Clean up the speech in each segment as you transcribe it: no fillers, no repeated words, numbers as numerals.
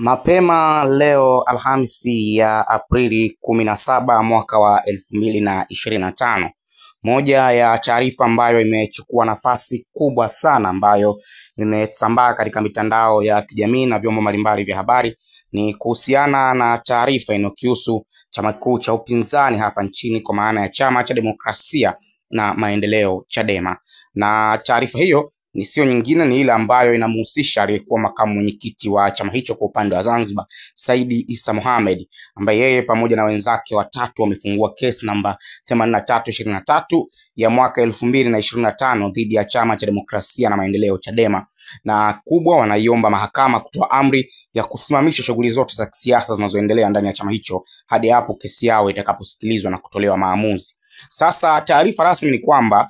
Mapema leo Alhamisi ya Aprili 17 mwaka wa 2025. Moja ya taarifa ambayo imechukua nafasi kubwa sana ambayo imesambaa katika mitandao ya kijamii na vyombo mbalimbali vya habari ni kuhusiana na taarifa inayohusu chama kikuu cha upinzani hapa nchini kwa maana ya Chama cha Demokrasia na Maendeleo Chadema. Na taarifa hiyo ni sio nyingine, ni ile ambayo inamhusisha aliyekuwa makamu mwenyekiti wa chama hicho kwa upande wa Zanzibar, Saidi Issa Mohamed, ambaye yeye pamoja na wenzake watatu wamefungua kesi namba 8323 ya mwaka 2025 dhidi ya Chama cha Demokrasia na Maendeleo Chadema, na kubwa wanaiomba mahakama kutoa amri ya kusimamisha shughuli zote za kisiasa zinazoendelea ndani ya chama hicho hadi hapo kesi yao itakaposikilizwa na kutolewa maamuzi. Sasa taarifa rasmi ni kwamba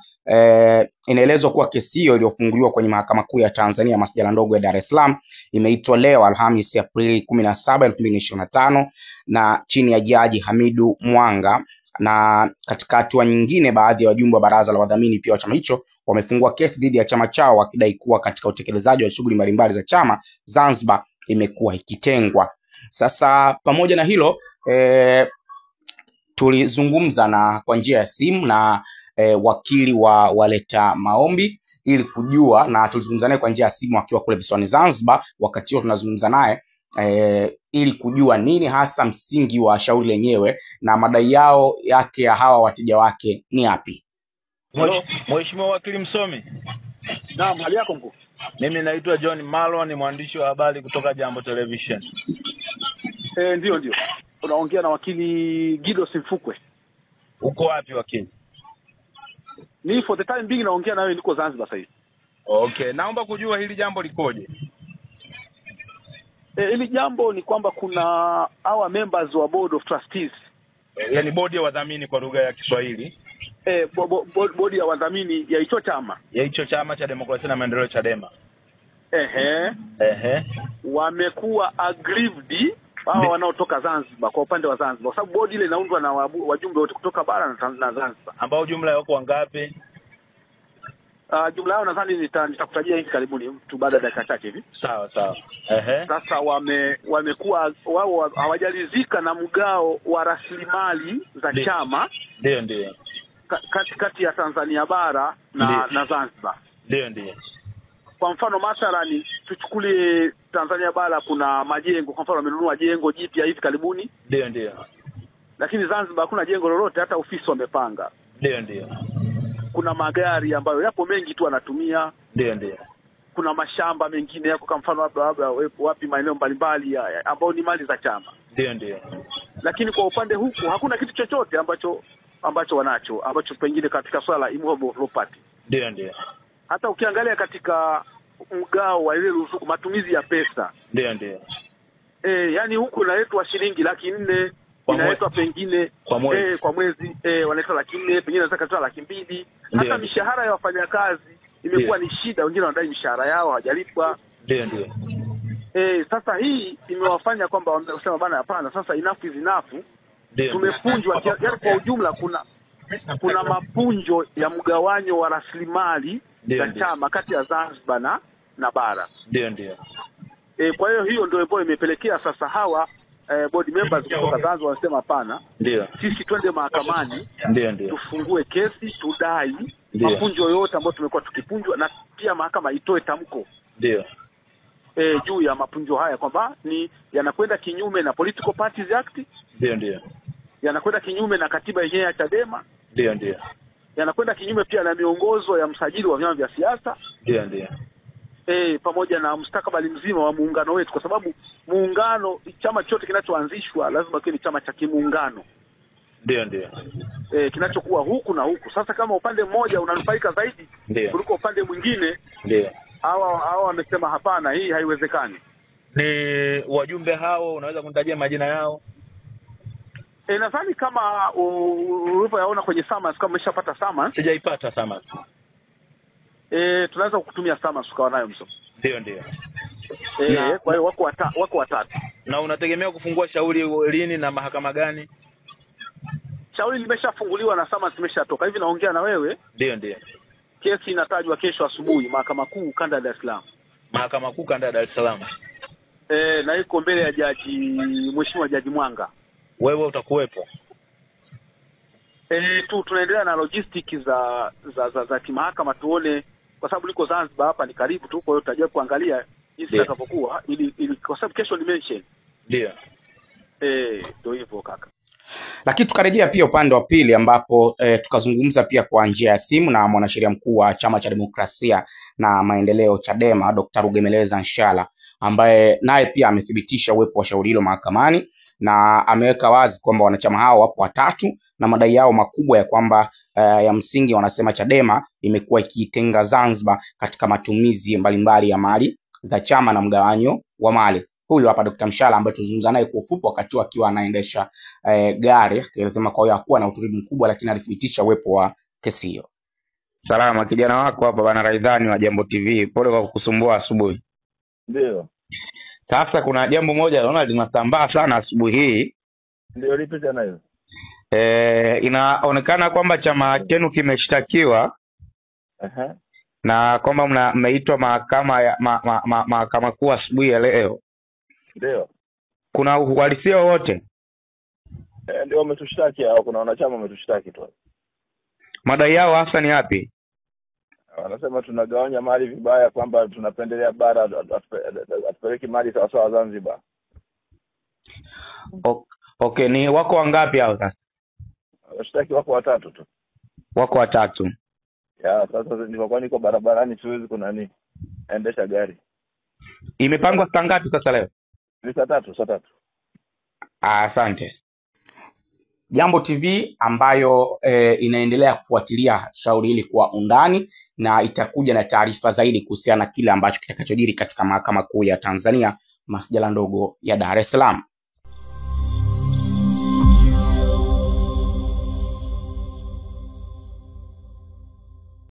inaelezwa kuwa kesi hiyo iliyofunguliwa kwenye Mahakama Kuu ya Tanzania masjala ndogo ya Dar es Salaam imeitwa leo Alhamisi Aprili 17, 2025 na chini ya Jaji Hamidu Mwanga. Na katika hatua nyingine, baadhi ya wajumbe wa baraza la wadhamini pia wa chama hicho wamefungua kesi dhidi ya chama chao wakidai kuwa katika utekelezaji wa shughuli mbalimbali za chama Zanzibar imekuwa ikitengwa. Sasa pamoja na hilo tulizungumza na kwa njia ya simu na wakili wa waleta maombi ili kujua, na tulizungumza naye kwa njia ya simu akiwa kule visiwani Zanzibar. Wakati huo tunazungumza naye ili kujua nini hasa msingi wa shauri lenyewe na madai yao yake ya hawa wateja wake ni yapi. Mheshimiwa wakili msomi. Naam, hali yako mkuu? Mimi naitwa John Malwa, ni mwandishi wa habari kutoka Jambo Television. Ndio. Unaongea na wakili Gido Simfukwe. Uko wapi wakili? Ni for the time being naongea na wewe, niko Zanzibar sasa hivi. Okay, naomba kujua hili jambo likoje? Hili jambo ni kwamba kuna our members wa board of trustees. Yaani bodi ya wadhamini kwa lugha ya Kiswahili. Bodi ya wadhamini ya hicho chama. Ya hicho Chama cha Demokrasia na Maendeleo Chadema. Wamekuwa aggrieved hao wanaotoka Zanzibar kwa upande wa Zanzibar, kwa sababu bodi ile inaundwa na wajumbe wote kutoka bara na Zanzibar, ambao jumla wako wangapi? Jumla yao nadhani nitakutajia hivi karibuni mtu baada ya dakika chache hivi. Sawa. Sasa wamekuwa wao hawajalizika na mgao wa rasilimali za chama. Ndio. Kati ya Tanzania bara na Zanzibar. Ndio. Kwa mfano mathalani tuchukulie Tanzania bara, kuna majengo, kwa mfano wamenunua jengo jipya hivi karibuni. Ndio. Lakini Zanzibar hakuna jengo lolote, hata ofisi wamepanga. Ndio. Kuna magari ambayo yapo mengi tu wanatumia. Ndio. Kuna mashamba mengine yako, kwa mfano wapi maeneo mbalimbali ambao ni mali za chama. Ndio. Lakini kwa upande huku hakuna kitu chochote ambacho wanacho, ambacho pengine katika swala immovable property. Ndio. Hata ukiangalia katika mgao wa ile ruzuku matumizi ya pesa. Ndio. Yani huku inaletwa shilingi 400,000, inaletwa pengine kwa mwezi wanaleta 400,000, pengine wanataka kutoa 200,000. Hata mishahara ya wafanyakazi imekuwa ni shida, wengine wanadai mishahara yao hawajalipwa. Ndio. Sasa hii imewafanya kwamba wamesema bana, hapana, sasa enough is enough. Tumepunjwa, yani kwa ujumla kuna mapunjo ya mgawanyo wa rasilimali za chama kati ya Zanzibar na bara. Ndio. Kwa hiyo ndio ambayo imepelekea sasa hawa board members kutoka Zanzibar wanasema hapana, sisi twende mahakamani, tufungue kesi, tudai mapunjo yote ambayo tumekuwa tukipunjwa, na pia mahakama itoe tamko juu ya mapunjo haya kwamba ni yanakwenda kinyume na Political Parties Act. Ndio. Yanakwenda kinyume na katiba yenyewe ya Chadema. Ndio. Yanakwenda kinyume pia na miongozo ya msajili wa vyama vya siasa. Ndio. Pamoja na mustakabali mzima wa muungano wetu, kwa sababu muungano, chama chote kinachoanzishwa lazima kiwe ni chama cha kimuungano. Ndio. Kinachokuwa huku na huku. Sasa kama upande mmoja unanufaika zaidi kuliko upande mwingine, hawa wamesema hapana, hii haiwezekani. Ni wajumbe hao, unaweza kunitajia majina yao? Nadhani kama ulivyoyaona kwenye summons, kama umeshapata summons. Sijaipata summons. Tunaweza kukutumia summons ukawa nayo mso. Ndio. Kwa hiyo wako watatu. Na unategemea kufungua shauri lini na mahakama gani? Shauri limeshafunguliwa na summons imeshatoka. Hivi naongea na wewe. Ndio. Kesi inatajwa kesho asubuhi Mahakama Kuu Kanda ya Dar es Salaam. Mahakama Kuu Kanda ya Dar es Salaam. Na iko mbele ya Mheshimiwa Jaji Mwanga. Wewe utakuwepo? Tunaendelea na logistics za kimahakama tuone, kwa sababu liko Zanzibar hapa ni karibu tu, kwa hiyo tutajua kuangalia jinsi itakapokuwa ili kwa sababu kesho ni mention. Ndio. Ndio hivyo kaka. Lakini tukarejea pia upande wa pili ambapo tukazungumza pia kwa njia ya simu na mwanasheria mkuu wa Chama cha Demokrasia na Maendeleo Chadema, Dr. Rugemeleza Nshala, ambaye naye pia amethibitisha uwepo wa shauri hilo mahakamani na ameweka wazi kwamba wanachama hao wapo watatu na madai yao makubwa ya kwamba ya msingi wanasema Chadema imekuwa ikitenga Zanzibar katika matumizi mbalimbali ya mali za chama na mgawanyo wa mali. Huyu hapa Dr. Nshala ambaye tuzungumza naye kwa ufupi wakati akiwa anaendesha gari, akisema kwa hiyo hakuwa na utulivu mkubwa, lakini alithibitisha uwepo wa kesi hiyo. Salama kijana wako hapa bwana Raidhani wa Jambo TV. Pole kwa kukusumbua asubuhi. Ndio. Sasa kuna jambo moja naona linasambaa sana asubuhi hii. Ndio, lipi tena hilo? Inaonekana kwamba chama chenu kimeshtakiwa. Na kwamba mmeitwa mahakama kuu asubuhi ya leo. Ndio. Kuna uhalisia wote? Ndio wametushtaki au kuna wanachama wametushtaki tu. Madai yao hasa ni yapi? Wanasema tunagawanya mali vibaya, kwamba tunapendelea bara atupeleke mali sawa sawa Zanzibar. Okay, ni wako wangapi hao sasa? Washtaki wako watatu tu. Wako watatu. Ya, sasa nilipokuwa niko barabarani siwezi endesha gari. Imepangwa saa ngapi sasa leo? Saa tatu. Asante. Jambo TV ambayo inaendelea kufuatilia shauri hili kwa undani na itakuja na taarifa zaidi kuhusiana na kile ambacho kitakachojiri katika Mahakama Kuu ya Tanzania, masjala ndogo ya Dar es Salaam.